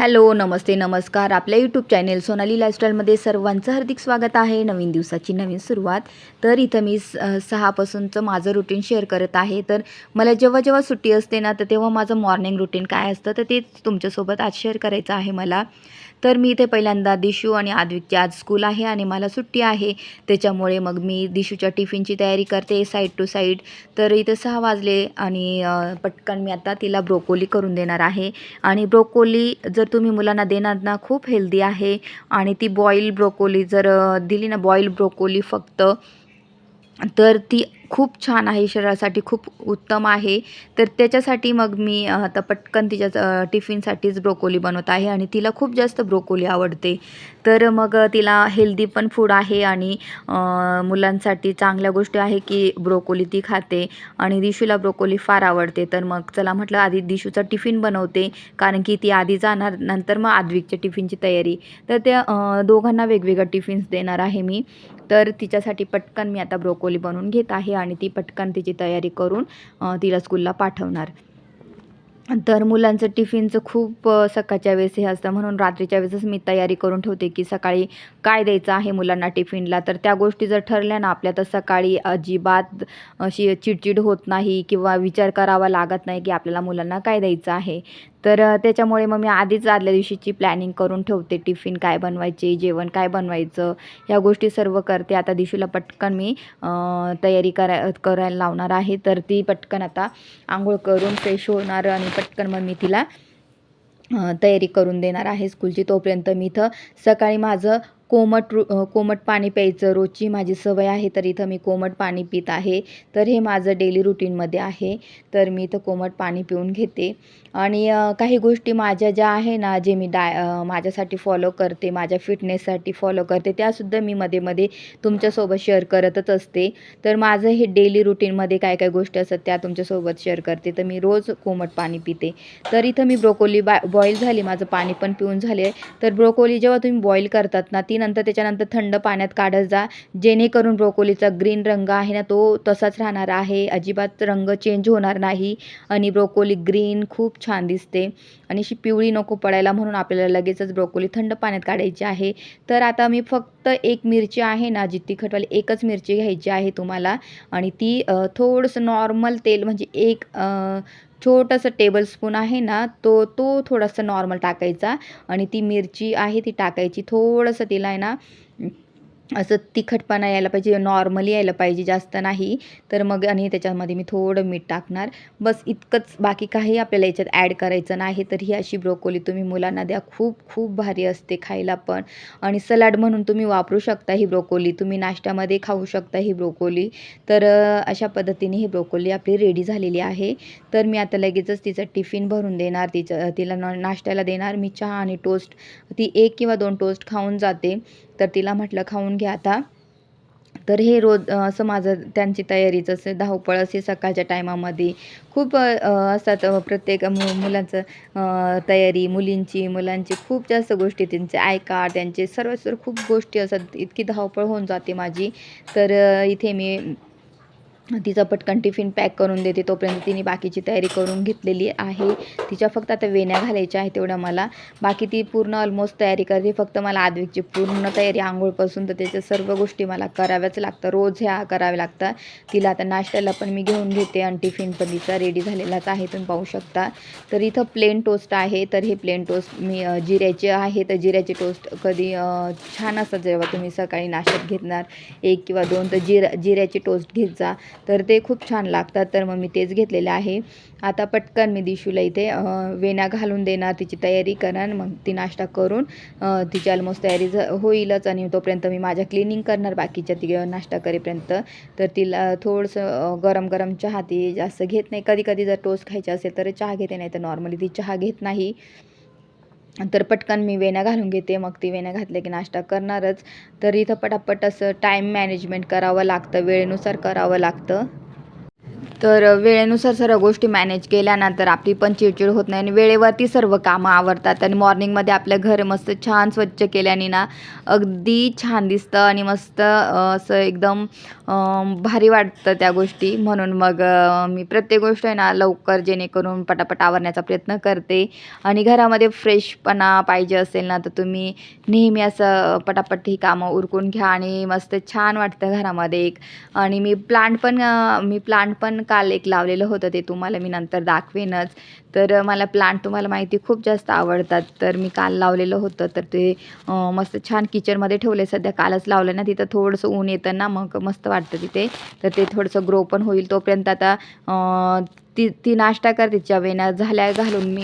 Hello, नमस्ते, नमस्कार. आपल्या YouTube channel Sonali लाईफस्टाईलमध्ये सर्वांचं हार्दिक स्वागत आहे. नवीन दिवसाची नवीन सुरुवात. तर इथं मी 6पासूनचं माझं रुटीन शेअर करत आहे. तर मला जेव्हा जेव्हा सुट्टी असते ना, तर तेव्हा माझं मॉर्निंग रुटीन काय असतं, तर तेच तुमच्यासोबत आज शेअर करायचं आहे मला. तर मी इथे पहिल्यांदा दिशू आणि आद्विकची आज स्कूल आहे आणि मला सुट्टी आहे. त्याच्यामुळे मग मी दिशूच्या टिफिनची तयारी करते साईड टू साईड. तर इथे 6 वाजले आणि पटकन मी आता तिला ब्रोकोली करून देणार आहे. आणि ब्रोकोली जर तुम्ही मुलांना देणार ना, खूप हेल्दी आहे. आणि ती बॉईल ब्रोकोली जर दिली ना, बॉईल ब्रोकोली फक्त, तर ती खूप छान आहे, शरीरासाठी खूप उत्तम आहे. तर त्याच्यासाठी मग मी आता पटकन तिच्या टिफिनसाठीच ब्रोकोली बनवत आहे आणि तिला खूप जास्त ब्रोकोली आवडते. तर मग तिला हेल्दी पण फूड आहे आणि मुलांसाठी चांगल्या गोष्टी आहे की ब्रोकोली ती खाते आणि दिशूला ब्रोकोली फार आवडते. तर मग चला म्हटलं आधी दिशूचा टिफिन बनवते, कारण की ती आधी जाणार, नंतर मग आद्विकच्या टिफिनची तयारी. तर त्या दोघांना वेगवेगळ्या टिफिन्स देणार आहे मी. तर तिच्यासाठी पटकन मी आता ब्रोकोली बनवून घेत आहे आणि ती पटकन तिची तयारी करून तिला स्कूलला पाठवणार. तर मुलांचं टिफिनचं खूप सकाळच्या वेळेस हे असतं, म्हणून रात्रीच्या वेळेसच मी तयारी करून ठेवते की सकाळी काय द्यायचं आहे मुलांना टिफिनला. तर त्या गोष्टी जर ठरल्या ना आपल्या, तर सकाळी अजिबात अशी चिडचिड होत नाही किंवा विचार करावा लागत नाही की आपल्याला मुलांना काय द्यायचं आहे. तर त्याच्यामुळे मग मी आधीच आदल्या दिवशीची प्लॅनिंग करून ठेवते, टिफिन काय बनवायचे, जेवण काय बनवायचं, ह्या गोष्टी सर्व करते. आता दिशूला पटकन मी तयारी करायला लावणार आहे. तर ती पटकन आता अंघोळ करून फ्रेश होणार आणि पटकन मग मी तिला तयारी करून देणार आहे स्कूलची. तोपर्यंत मी इथं सकाळी माझं कोमट पाणी प्यायचं रोजची माझी सवय आहे. तर इथं मी कोमट पाणी पित आहे. तर हे माझं डेली रुटीनमध्ये आहे. तर मी इथं कोमट पाणी पिऊन घेते. आणि काही गोष्टी माझ्या ज्या आहे ना, जे मी माझ्यासाठी फॉलो करते, माझ्या फिटनेससाठी फॉलो करते, त्यासुद्धा मी मध्ये तुमच्यासोबत शेअर करतच असते. तर माझं हे डेली रुटीनमध्ये काय काय गोष्टी असतात त्या तुमच्यासोबत शेअर करते. तर मी रोज कोमट पाणी पिते. तर इथं मी ब्रोकोली बॉईल झाली, माझं पाणी पण पिऊन झाले. तर ब्रोकोली जेव्हा तुम्ही बॉईल करतात ना, ती त्याच्यानंतर थंड पाण्यात काढत जा, जेणेकरून ब्रोकोलीचा ग्रीन रंग आहे ना, तो तसाच राहणार आहे, अजिबात रंग चेंज होणार नाही. आणि ब्रोकोली ग्रीन खूप छान दिसते आणि अशी पिवळी नको पडायला, म्हणून आपल्याला लगेचच ब्रोकोली थंड पाण्यात काढायची आहे. तर आता मी फक्त एक मिरची आहे ना, जी तिखटवाली एकच मिरची घ्यायची आहे तुम्हाला आणि ती थोडंसं नॉर्मल तेल, म्हणजे एक छोटंसं टेबलस्पून आहे ना, तो थोडासा नॉर्मल टाकायचा आणि ती मिरची आहे ती टाकायची. थोडंसं तिला आहे ना असं तिखटपणा यायला पाहिजे, नॉर्मली यायला पाहिजे, जास्त नाही. तर मग आणि त्याच्यामध्ये मी थोडं मीठ टाकणार, बस इतकंच. बाकी काही आपल्याला याच्यात ॲड करायचं नाही. तर ही अशी ब्रोकोली तुम्ही मुलांना द्या, खूप खूप भारी असते खायला पण. आणि सलाड म्हणून तुम्ही वापरू शकता ही ब्रोकोली, तुम्ही नाश्त्यामध्ये खाऊ शकता ही ब्रोकोली. तर अशा पद्धतीने ही ब्रोकोली आपली रेडी झालेली आहे. तर मी आता लगेचच तिचं टिफिन भरून देणार, तिला नाश्त्याला देणार मी चहा आणि टोस्ट. ती 1 किंवा 2 टोस्ट खाऊन जाते. तर तिला म्हटलं खाऊन घ्या आता. तर हे रोज असं माझं त्यांची तयारीच असते, धावपळ असे सकाळच्या टायमामध्ये खूप असतात. प्रत्येक मुलांचं तयारी, मुलांची खूप जास्त गोष्टी, त्यांचे आय कार्ड, त्यांचे सर्व खूप गोष्टी असतात, इतकी धावपळ होऊन जाते माझी. तर इथे मी तिचा पटकन टिफिन पॅक करून देते, तोपर्यंत तिने बाकीची तयारी करून घेतलेली आहे. तिच्या फक्त आता वेण्या घालायच्या आहेत तेवढ्या मला, बाकी ती पूर्ण ऑलमोस्ट तयारी करते. फक्त मला आद्विकची पूर्ण तयारी अंघोळपासून तर त्याच्या सर्व गोष्टी मला कराव्याच लागतं, रोज ह्या कराव्या लागतात. तिला आता नाश्त्याला पण मी घेऊन घेते आणि टिफिन पण तिचा रेडी झालेलाच आहे, तुम्ही पाहू शकता. तर इथं प्लेन टोस्ट आहे. तर हे प्लेन टोस्ट मी जिऱ्याचे आहे. तर जिऱ्याचे टोस्ट कधी छान असतात जेव्हा तुम्ही सकाळी नाश्त्यात घेणार 1 किंवा 2, तर जिऱ्याचे टोस्ट घेत जा, तर ते खूप छान लागतात. तर मग मी तेच घेतलेले आहे. आता पटकन मी दिशूला इथे वेण्या घालून देणार, तिची तयारी करणार, मग ती नाश्ता करून तिची ऑलमोस्ट तयारी होईलच आणि तोपर्यंत मी माझ्या क्लिनिंग करणार बाकीच्या ती नाश्ता करेपर्यंत. तर तिला थोडंसं गरम गरम चहा ती जास्त घेत नाही, कधी कधी जर टोस्ट खायचे असेल तर चहा घेते, नाही तर नॉर्मली ती चहा घेत नाही. तर पटकन मी वेण्या घालून घेते, मग ती वेण्या घातल्या की नाश्ता करणारच. तर इथं पटापट असं टाईम मॅनेजमेंट करावं लागतं, वेळेनुसार करावं लागतं. तर वेळेनुसार सर्व गोष्टी मॅनेज केल्यानंतर आपली पण चिडचिड होत नाही आणि वेळेवरती सर्व कामं आवरतात. आणि मॉर्निंगमध्ये आपलं घर मस्त छान स्वच्छ केल्याने ना, अगदी छान दिसतं आणि मस्त असं एकदम भारी वाटतं त्या गोष्टी. म्हणून मग मी प्रत्येक गोष्ट आहे ना लवकर जेणेकरून पटापट आवरण्याचा प्रयत्न करते. आणि घरामध्ये फ्रेशपणा पाहिजे असेल ना, तर तुम्ही नेहमी असं पटापट ही कामं उरकून घ्या आणि मस्त छान वाटतं घरामध्ये एक. आणि मी प्लांट पण काल एक लावलेलं होतं, ते तुम्हाला मी नंतर दाखवेनच. तर मला प्लांट तुम्हाला माहिती खूप जास्त आवडतात. तर मी काल लावलेलं होतं, तर ते मस्त छान किचनमध्ये ठेवले. सध्या कालच लावलं ना, तिथं थोडंसं ऊन येतं ना, मग मस्त वाटतं तिथे. तर ते थोडंसं ग्रो पण होईल. तोपर्यंत आता ती ती नाश्ता करते, चवेना झाल्या घालून मी.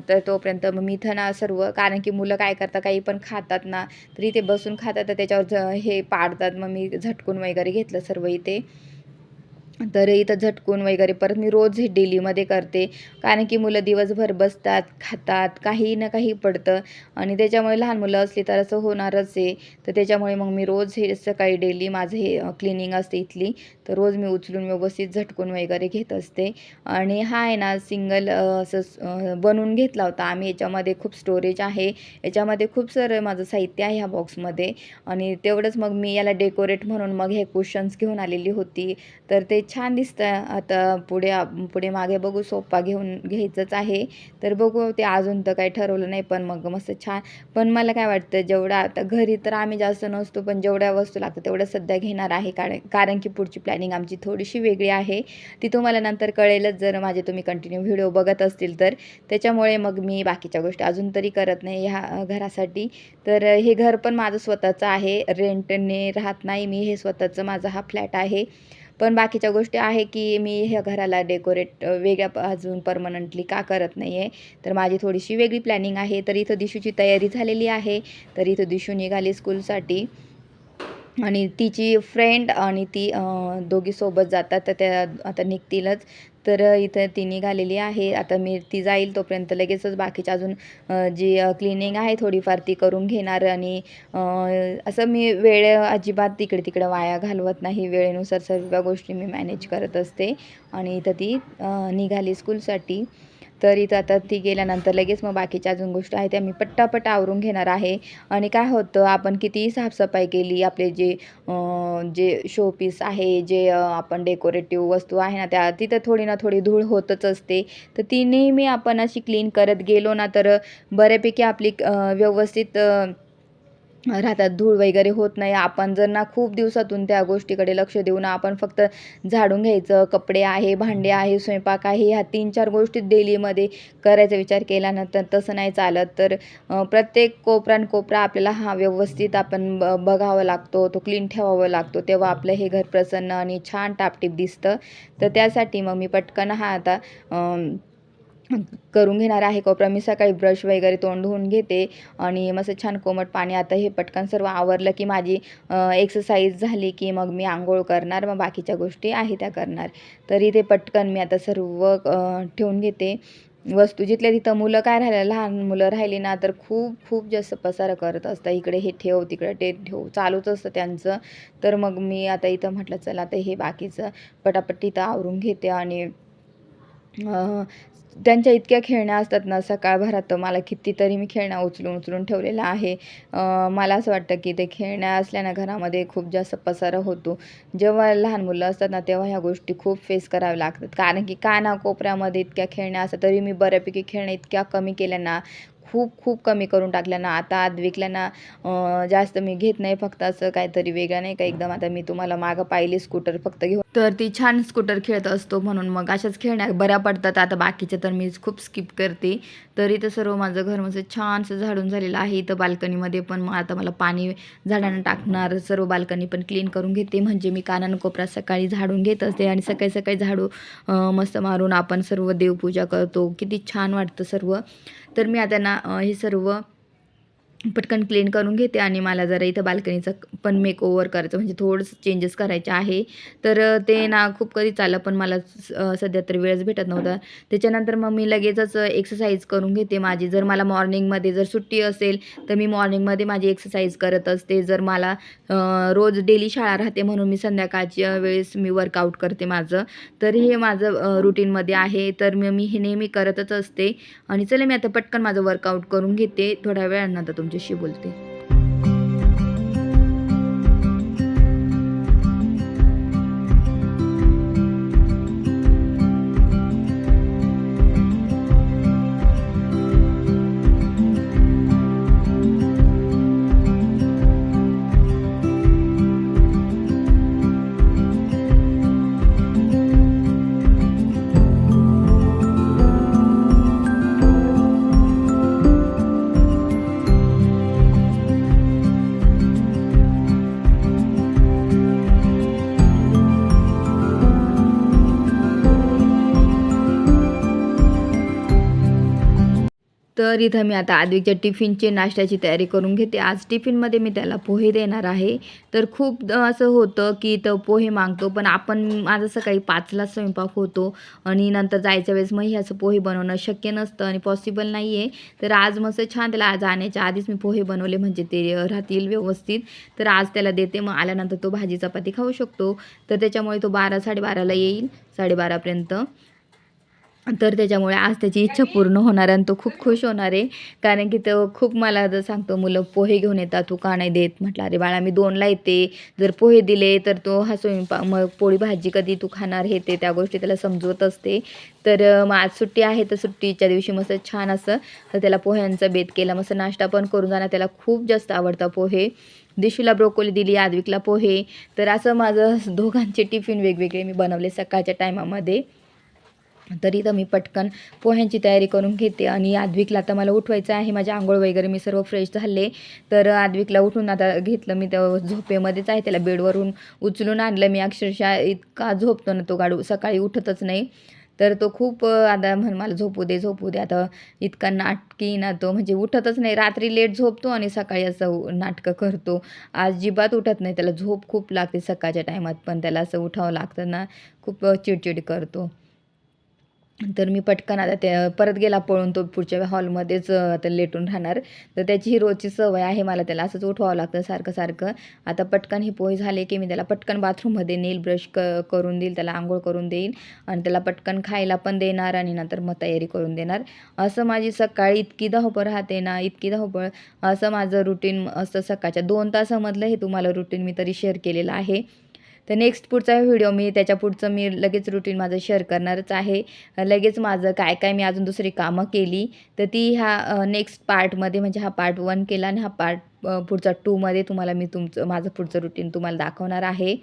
तर तोपर्यंत मग मी इथं ना सर्व, कारण की मुलं काय करतात, काही पण खातात ना, तर इथे बसून खातात, तर त्याच्यावर हे पाडतात. मग मी झटकून वगैरे घेतलं सर्व इथे. तर इथं झटकून वगैरे परत मी रोज हे डेलीमध्ये करते. कारण की मुलं दिवसभर बसतात, खातात, काही ना काही पडतं आणि त्याच्यामुळे लहान मुलं असली तर असं होणारच आहे. तर त्याच्यामुळे मग मी रोज हे सकाळी डेली माझं हे क्लिनिंग असते इथली. तर रोज मी उचलून व्यवस्थित झटकून वगैरे घेत असते. आणि हा आहे ना सिंगल बनवून घेतला होता आम्ही. याच्यामध्ये खूप स्टोरेज आहे. याच्यामध्ये खूप सारं माझं साहित्य आहे ह्या बॉक्समध्ये. आणि तेवढंच मग मी याला डेकोरेट म्हणून मग हे कुशन्स घेऊन आलेली होती. तर ते छान दिसतं. आता पुढे मागे बघू, सोफा घ्यायचंच आहे. तर बघू, ते अजून तर काही ठरवलं नाही, पण मग मस्त छान. पण मला काय वाटतं, जेवढा आता घरी तर आम्ही जास्त नसतो, पण जेवढ्या वस्तू लागतात तेवढ्या सध्या घेणार आहे. कारण की पुढची प्लॅनिंग आमची थोडीशी वेगळी आहे. ती तुम्हाला नंतर कळेलच, जर माझे तुम्ही कंटिन्यू व्हिडिओ बघत असतील तर. त्याच्यामुळे मग मी बाकीच्या गोष्टी अजून तरी करत नाही ह्या घरासाठी. तर हे घर पण माझं स्वतःचं आहे, रेंटने राहत नाही मी. हे स्वतःचं माझा हा फ्लॅट आहे. पण बाकीच्या गोष्टी आहे की मी ह्या घराला डेकोरेट वेगळ्या अजून परमनंटली का करत नाही आहे. तर माझी थोडीशी वेगळी प्लॅनिंग आहे. तर इथं दिशूची तयारी झालेली आहे. तर इथं दिशू निघाली स्कूलसाठी. आणि तिची फ्रेंड आणि ती दोघी सोबत जातात, तर त्या आता निघतीलच. तर इथं ती निघालेली आहे. आता ती जाईल तोपर्यंत लगेचच बाकीच्या अजून जी क्लिनिंग आहे थोडीफार ती करून घेणार. आणि असं मी वेळ अजिबात इकडे-तिकडं वाया घालवत नाही. वेळेनुसार सर्व गोष्टी मी मॅनेज करत असते. आणि इथं ती निघाली स्कूलसाठी. तर इथं आता ती गेल्यानंतर लगेच मग बाकीच्या अजून गोष्टी आहेत त्या मी पटापट आवरून घेणार आहे. आणि काय होतं, आपण कितीही साफसफाई केली, आपले जे शोपीस आहे, जे आपण डेकोरेटिव्ह वस्तू आहे ना, तिथं थोडी ना थोडी धूळ होतच असते. तर ती नेहमी आपण अशी क्लीन करत गेलो ना, तर बऱ्यापैकी आपली व्यवस्थित राहतात, धूळ वगैरे होत नाही. आपण जर ना खूप दिवसातून त्या गोष्टीकडे लक्ष देऊ ना, आपण फक्त झाडून घ्यायचं, कपडे आहे, भांडे आहे, स्वयंपाक आहे, ह्या 3-4 गोष्टी डेलीमध्ये करायचा विचार केला ना, तर तसं नाही चालत. तर प्रत्येक कोपरा आपल्याला हा व्यवस्थित आपण बघावा लागतो, तो क्लीन ठेवावा लागतो. तेव्हा आपलं हे घर प्रसन्न आणि छान टापटीप दिसतं. तर त्यासाठी मग मी पटकन हा आता करून घेणार आहे कोपरा. मी सकाळी ब्रश वगैरे तोंड धुवून घेते आणि मस्त छान कोमट पाणी. आता हे पटकन सर्व आवरलं की माझी एक्सरसाइज झाली की मग मी अंघोळ करणार, मग बाकीच्या गोष्टी आहे त्या करणार. तर इथे पटकन मी आता सर्व ठेवून घेते वस्तू. जिथल्या तिथं मुलं काय राहिलं, लहान मुलं राहिली ना, तर खूप खूप जास्त पसारा करत असतात. इकडे हे ठेव, तिकडे ते ठेव, चालूच असतं त्यांचं. तर मग मी आता इथं म्हटलं चला आता हे बाकीचं पटापट इथं आवरून घेते. आणि त्यांच्या इतक्या खेळण्या असतात ना सकाळभरात, तर मला कितीतरी मी खेळण्या उचलून ठेवलेल्या आहे. मला असं वाटतं की ते खेळण्या असल्या ना घरामध्ये खूप जास्त पसारा होतो. जेव्हा लहान मुलं असतात ना, तेव्हा ह्या गोष्टी खूप फेस कराव्या लागतात. कारण की कानाकोपऱ्यामध्ये इतक्या खेळण्या असतात, तरी मी बऱ्यापैकी खेळण्या इतक्या कमी केल्या ना, खूप कमी करून टाकल्या ना. आता आद्विकला ना जास्त मी घेत नाही, फक्त असं काहीतरी वेगळं नाही का एकदम. आता मी तुम्हाला मागं पाहिली स्कूटर फक्त घेऊन, तर ती छान स्कूटर खेळत असतो, म्हणून मग अशाच खेळण्या बऱ्या पडतात. आता बाकीचे तर मी खूप स्किप करते. तर इथं सर्व माझं घर म्हणजे छानसं झाडून झालेलं आहे. इथं बाल्कनीमध्ये पण मग आता मला पाणी झाडांना टाकणार. सर्व बाल्कनी पण क्लीन करून घेते, म्हणजे मी कानाकोपरा सकाळी झाडून घेत असते. आणि सकाळी झाडू मस्त मारून आपण सर्व देवपूजा करतो, किती छान वाटतं सर्व. तर मी आता ना हे सर्व पटकन क्लीन करून घेते. आणि मला जरा इथं बाल्कनीचं पण मेकओव्हर करायचं, म्हणजे थोडंसं चेंजेस करायचे आहे. तर ते ना खूप कधी चाललं, पण मला सध्या तर वेळच भेटत नव्हता. त्याच्यानंतर मग मी लगेचच एक्सरसाइज करून घेते माझी. जर मला मॉर्निंगमध्ये जर सुट्टी असेल, तर मी मॉर्निंगमध्ये माझी एक्सरसाइज करत असते. जर मला रोज डेली शाळा राहते, म्हणून मी संध्याकाळच्या वेळेस मी वर्कआउट करते माझं. तर हे माझं रुटीनमध्ये आहे. तर मी हे नेहमी करतच असते. आणि चला मी आता पटकन माझं वर्कआउट करून घेते. थोड्या वेळानंतर तुमच्याशी बोलते. तर इथं मी आता आद्विकच्या टिफिनची नाश्त्याची तयारी करून घेते. आज टिफिनमध्ये मी त्याला पोहे देणार आहे. तर खूप असं होतं की तो पोहे मागतो, पण माझं सकाळी 5ला स्वयंपाक होतो आणि नंतर जायच्या वेळेस मग हे असं पोहे बनवणं शक्य नसतं आणि पॉसिबल नाही आहे. तर आज मस्त छान त्याला जाण्याच्या आधीच मी पोहे बनवले, म्हणजे ते राहतील व्यवस्थित. तर आज त्याला देते, मग आल्यानंतर तो भाजी चपाती खाऊ शकतो. तर त्याच्यामुळे तो 12 12:30ला येईल, 12:30पर्यंत. तर त्याच्यामुळे आज त्याची इच्छा पूर्ण होणार आणि तो खूप खुश होणार आहे. कारण की तो खूप मला सांगतो, मुलं पोहे घेऊन येतात, तू का नाही देत? म्हटलं अरे बाळा, मी 2ला येते, जर पोहे दिले तर तो हा स्वयंपाक, मग पोळी भाजी कधी तू खाणार, हे ते त्या गोष्टी त्याला समजवत असते. तर मग आज सुट्टी आहे, तर सुट्टीच्या दिवशी मस्त छान असं तर त्याला पोह्यांचा बेत केला. मस्त नाश्ता पण करून जाणार, त्याला खूप जास्त आवडतं पोहे. दिशूला ब्रोकोली दिली, आद्विकला पोहे. तर असं माझं दोघांचे टिफिन वेगवेगळे मी बनवले सकाळच्या टायमामध्ये. तरी तर मी पटकन पोह्यांची तयारी करून घेते आणि आद्विकला आता मला उठवायचं आहे. माझी अंघोळ वगैरे मी सर्व फ्रेश झाले. तर आद्विकला उठून आता घेतलं मी, त्या झोपेमध्येच आहे, त्याला बेडवरून उचलून आणलं मी. अक्षरशः इतका झोपतो ना तो गाडू, सकाळी उठतच नाही. तर तो खूप आता मला झोपू दे झोपू दे, आता इतका नाटकी ना तो, म्हणजे उठतच नाही. रात्री लेट झोपतो आणि सकाळी असं नाटकं करतो. अजिबात उठत नाही, त्याला झोप खूप लागते सकाळच्या टायमात, पण त्याला असं उठावं लागतं ना, खूप चिडचिड करतो. तर मी पटकन आता ते परत गेला पळून, तो पुढच्या हॉलमध्येच आता लेटून राहणार. तर त्याची ही रोजची सवय आहे, मला त्याला असंच उठवावं लागतं सारखं सारखं. आता पटकन हे पोहे झाले की मी त्याला पटकन बाथरूममध्ये नेईल, ब्रश करून देईल, त्याला आंघोळ करून देईल आणि त्याला पटकन खायला पण देणार आणि नंतर मग तयारी करून देणार. असं माझी सकाळी इतकी धावपळ राहते ना, इतकी धावपळ. असं माझं रुटीन असतं सकाळच्या 2 तासामधलं हे तुम्हाला रुटीन मी तरी शेअर केलेलं आहे. तर नेक्स्ट पुढचा व्हिडिओ मी त्याच्या पुढचं मी लगेच रुटीन माझं शेअर करणारच आहे. लगेच माझं काय काय मी अजून दुसरी कामं केली, तर ती ह्या नेक्स्ट पार्टमध्ये, म्हणजे हा पार्ट 1 केला आणि हा पार्ट पुढचा 2मध्ये तुम्हाला मी माझं पुढचं रुटीन तुम्हाला दाखवणार आहे.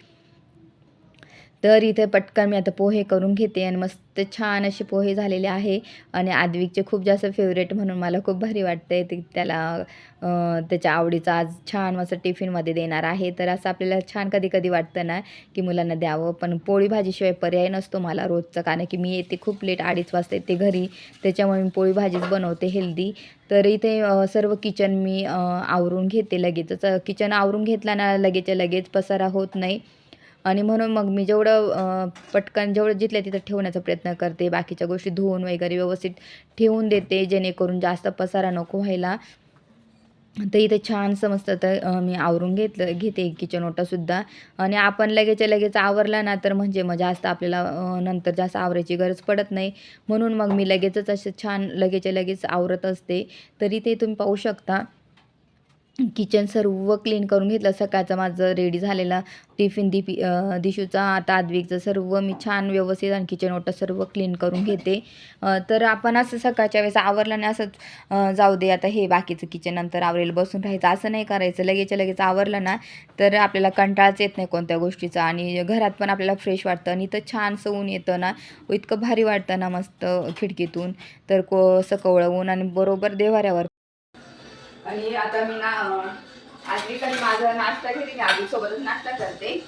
तर इथे पटकन मी आता पोहे करून घेते आणि मस्त छान असे पोहे झालेले आहे आणि आद्विकचे खूप जास्त फेवरेट, म्हणून मला खूप भारी वाटतंय ते त्याला त्याच्या आवडीचं आज छान मस्त टिफिनमध्ये देणार आहे. तर असं आपल्याला छान कधी कधी वाटतं ना की मुलांना द्यावं, पण पोळी भाजीशिवाय पर्याय नसतो मला रोजचा, कारण की मी येते खूप लेट, 2:30 वाजता येते घरी, त्याच्यामुळे मी पोळी भाजीच बनवते हेल्दी. तर इथे सर्व किचन मी आवरून घेते लगेचच. किचन आवरून घेतला ना लगेचच्या लगेच पसारा होत नाही आणि म्हणून मग मी जेवढं पटकन जेवढं जिथल्या तिथं ठेवण्याचा प्रयत्न करते. बाकीच्या गोष्टी धुवून वगैरे व्यवस्थित ठेवून देते, जेणेकरून जास्त पसारा नको व्हायला. तर इथे छान समजतं, तर मी आवरून घेते किचन ओटासुद्धा. आणि आपण लगेचच्या लगेच आवरला ना, तर म्हणजे मग जास्त आपल्याला नंतर जास्त आवरायची गरज पडत नाही. म्हणून मग मी लगेचच असं छान लगेचच्या लगेच आवरत असते. तर इथे तुम्ही पाहू शकता किचन सर्व क्लीन करून घेतलं. सकाळचं माझं रेडी झालेला टिफिन दिशूचा, आता आद्विकचं सर्व मी छान व्यवस्थित आणि किचन ओटा सर्व क्लीन करून घेते. तर आपण असं सकाळच्या वेळेस आवरलं नाही असंच जाऊ दे आता हे बाकीचं किचन नंतर आवरेल, बसून राहायचं असं नाही करायचं. लगेचच्या लगेच आवरलं ना तर आपल्याला कंटाळाच येत नाही कोणत्या गोष्टीचा आणि घरात पण आपल्याला फ्रेश वाटतं आणि इथं छानसं ऊन येतं ना, इतकं भारी वाटतं ना मस्त खिडकीतून. तर असं कोवळं ऊन आणि बरोबर देवाऱ्यावर. आणि आता मी ना आजवीकडे माझा नाश्ता घेते, मी आजवीसोबतच नाश्ता करते.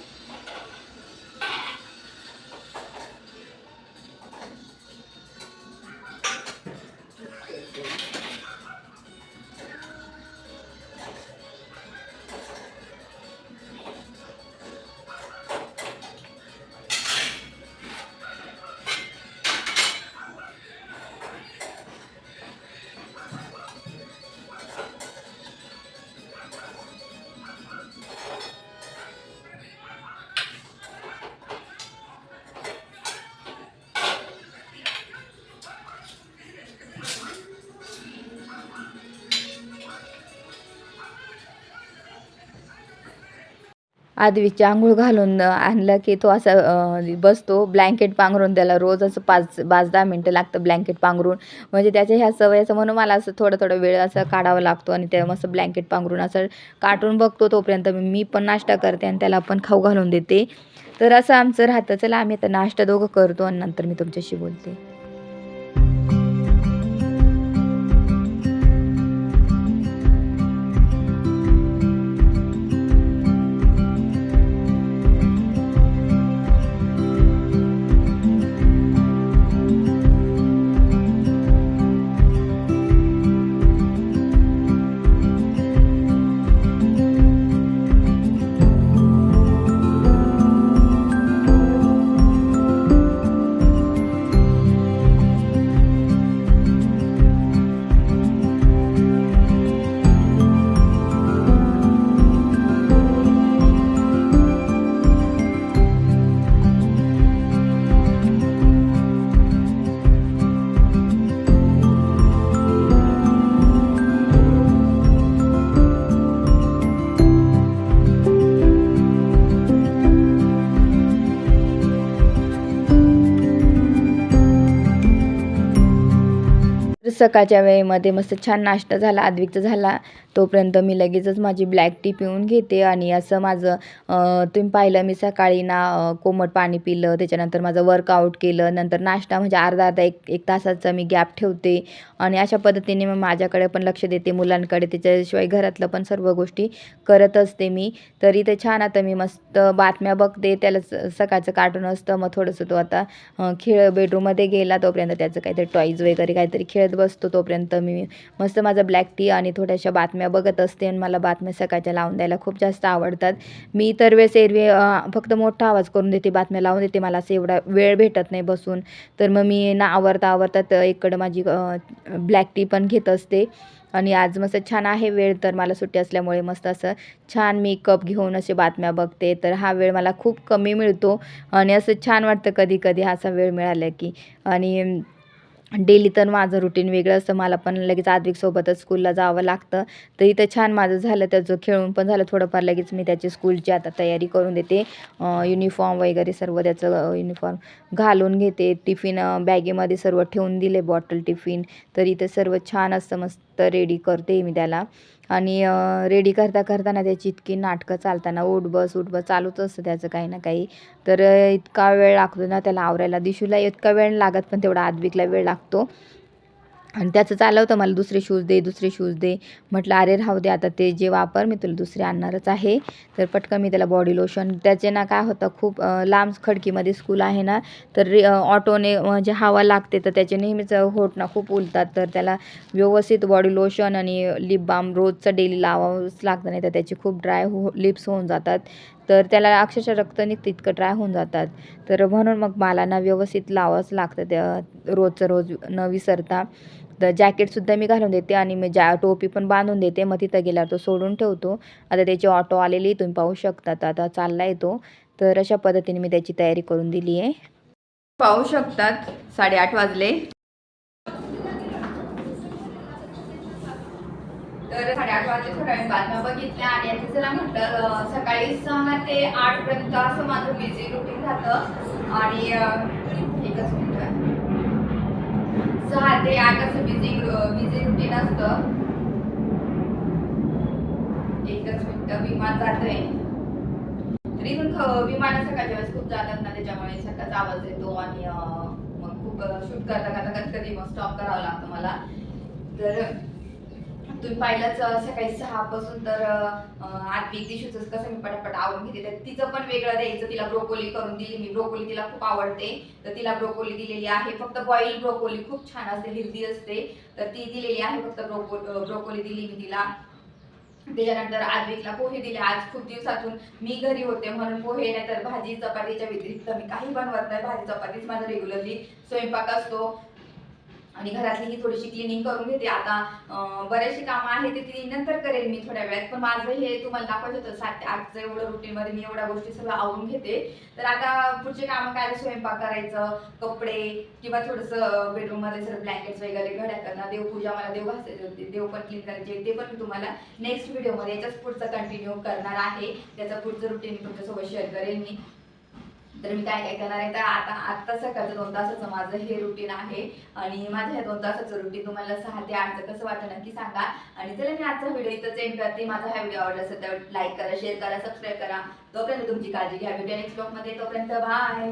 आद्विकची अंघोळ घालून आणलं की तो असा बसतो ब्लँकेट पांघरून. त्याला रोज असं 5-10 मिनटं लागतं ब्लँकेट पांघरून, म्हणजे त्याच्या ह्या सवयीचं. म्हणून मला असं थोडा वेळ असं काढावा लागतो आणि त्या मस्त ब्लँकेट पांघरून असं कार्टून बघतो. तोपर्यंत मी पण नाश्ता करते आणि त्याला पण खाऊ घालून देते. तर असं आमचं राहतं. चला आम्ही आता नाश्ता दोघं करतो आणि नंतर मी तुमच्याशी बोलते. सकाळच्या वेळेमध्ये मस्त छान नाश्ता झाला, आद्विकचा झाला. तोपर्यंत मी लगेचच माझी ब्लॅक टी पिऊन घेते आणि असं माझं तुम्ही पाहिलं मी सकाळी ना कोमट पाणी पिलं, त्याच्यानंतर माझं वर्कआउट केलं, नंतर नाश्ता म्हणजे अर्धा-अर्धा 1 तासाचा मी गॅप ठेवते आणि अशा पद्धतीने मग माझ्याकडे पण लक्ष देते, मुलांकडे. त्याच्याशिवाय घरातलं पण सर्व गोष्टी करत असते मी. तर इथे छान आता मी मस्त बातम्या बघते. त्याला सकाळचं कार्टून असतं, मग थोडंसं तो आता बेडरूममध्ये गेला तोपर्यंत त्याचं काहीतरी टॉईज वगैरे काहीतरी खेळत बसतो. तोपर्यंत मी मस्त माझा ब्लॅक टी आणि थोड्याशा बातम्या बघत असते आणि मला बातम्या सकाळच्या लावून द्यायला खूप जास्त आवडतात. मी इतर वेळेस एरवी फक्त मोठा आवाज करून देते, बातम्या लावून देते. मला असं एवढा वेळ भेटत नाही बसून. तर मग मी ना आवरता इकडं माझी ब्लॅक टी पण घेत असते आणि आज मस्त छान आहे वेळ, तर मला सुट्टी असल्यामुळे मस्त असं छान मी कप घेऊन असे बातम्या बघते. तर हा वेळ मला खूप कमी मिळतो आणि असं छान वाटतं कधी-कधी असा वेळ मिळाला की. आणि डेली तर माझं रुटीन वेगळं असतं. मला पण लगेच आद्विकसोबतच स्कूलला जावं लागतं. तर इथं छान माझं झालं, त्याचं खेळून पण झालं थोडंफार. लगेच मी त्याची स्कूलची आता तयारी करून देते. युनिफॉर्म वगैरे सर्व त्याचं युनिफॉर्म घालून घेते. टिफिन बॅगेमध्ये सर्व ठेवून दिले, बॉटल, टिफिन. तर इथं सर्व छान असतं, मस्त रेडी करते मी त्याला. आणि रेडी करता त्याची इतकी नाटकं चालताना उठ बस चालूच असतं त्याचं काही ना काही. तर इतका वेळ लागतो ना त्याला आवरायला. दिशूला इतका वेळ नाही लागत, पण तेवढा आद्विकला वेळ लागतो. आणि त्याचं चाललं होतं, मला दुसरे शूज दे. म्हटलं अरे राहू दे आता, ते जे वापर, मी तुला दुसरे आणणारच आहे. तर पटकन मी त्याला बॉडी लोशन, त्याचे ना काय होतं खूप लांब खडकीमध्ये स्कूल आहे ना, तर ऑटोने म्हणजे हवा लागते, तर त्याचे नेहमीच होठ ना खूप उलतात. तर त्याला व्यवस्थित बॉडी लोशन आणि लिप बाम रोजचं डेली लावावंच लागतं, नाही तर त्याचे खूप लिप्स होऊन जातात. तर त्याला अक्षरशः रक्त निघतं, इतकं ड्राय होऊन जातात. तर म्हणून मग मला ना व्यवस्थित लावावंच लागतं त्या रोजचं रोज न विसरता. तर जॅकेटसुद्धा मी घालून देते आणि मी टोपी पण बांधून देते. मग तिथं गेल्यावर तो सोडून ठेवतो. आता त्याची ऑटो आलेली तुम्ही पाहू शकता. आता चालला आहे तो. तर अशा पद्धतीने मी त्याची तयारी करून दिली आहे. पाहू शकतात 8:30 वाजले. तर 8:30 वाजले, थोड्या वेळ बातम्या बघितल्या आणि आता चला म्हटलं सकाळी 6 ते 8 पर्यंत असं माझं बिझी रुटीन राहतं. आणि एकच मिनिट, 6 ते 8 असं बिझी रुटीन असतं. एकच मिनिट, विमान जातंय. तर इथून विमान सकाळच्या वेळेस खूप जातात ना, त्याच्यामुळे सकाळचा आवाज येतो आणि मग खूप शूट करता कधी मग स्टॉप करावं लागतं मला. तर तुम्ही पाहिलंच सकाळी 6 पासून तर आद्विक दिशूचं कसं मी पटापट आवरून घेते. तर तिचं पण वेगळं द्यायचं. तिला ब्रोकोली करून दिली मी. ब्रोकोली तिला खूप आवडते, तर तिला ब्रोकोली दिलेली आहे. फक्त बॉईल ब्रोकोली खूप छान असते, हेल्दी असते, तर ती दिलेली आहे. फक्त ब्रोकोली दिली मी तिला. त्याच्यानंतर आद्विकला पोहे दिले. आज खूप दिवसातून मी घरी होते म्हणून पोहे, नाही तर भाजी चपातीच्या व्यतिरिक्त मी काही बनवत नाही. भाजी चपातीच माझा रेग्युलरली स्वयंपाक असतो. आणि घरातली ही थोडीशी क्लिनिंग करून घेते. आता बरेचशी कामं आहेत ते ती नंतर करेल मी थोड्या वेळात. पण माझं हे तुम्हाला दाखवायचं होतं 7 ते 8चं एवढं रुटीनमध्ये मी एवढ्या गोष्टी सगळं आवरून घेते. तर आता पुढचे कामं काय, स्वयंपाक करायचं, कपडे किंवा थोडंसं बेडरूममध्ये सगळं ब्लँकेट्स वगैरे घड्या करणं, देवपूजा, मला देव घासायचे होते, देव पण क्लीन करायचे, ते पण मी तुम्हाला नेक्स्ट व्हिडिओमध्ये याच्याच पुढचं कंटिन्यू करणार आहे. त्याचं पुढचं रुटीन तुमच्यासोबत शेअर करेल मी. तर मी काय करणार आहे, तर आता सकाळचं 2 तासाचं माझं हे रुटीन आहे. आणि माझ्या ह्या 2 तासाचं रुटीन तुम्हाला 6 ते 8चं कसं वाटतं नक्की सांगा. आणि चला मी आजचा व्हिडिओ इथंच एंड करते. माझा हा व्हिडिओ आवडला असेल तर लाईक करा, शेअर करा, सबस्क्राईब करा. तोपर्यंत तुमची काळजी घ्या. व्हिडिओ नेक्स्ट ब्लॉगमध्ये. तोपर्यंत बाय.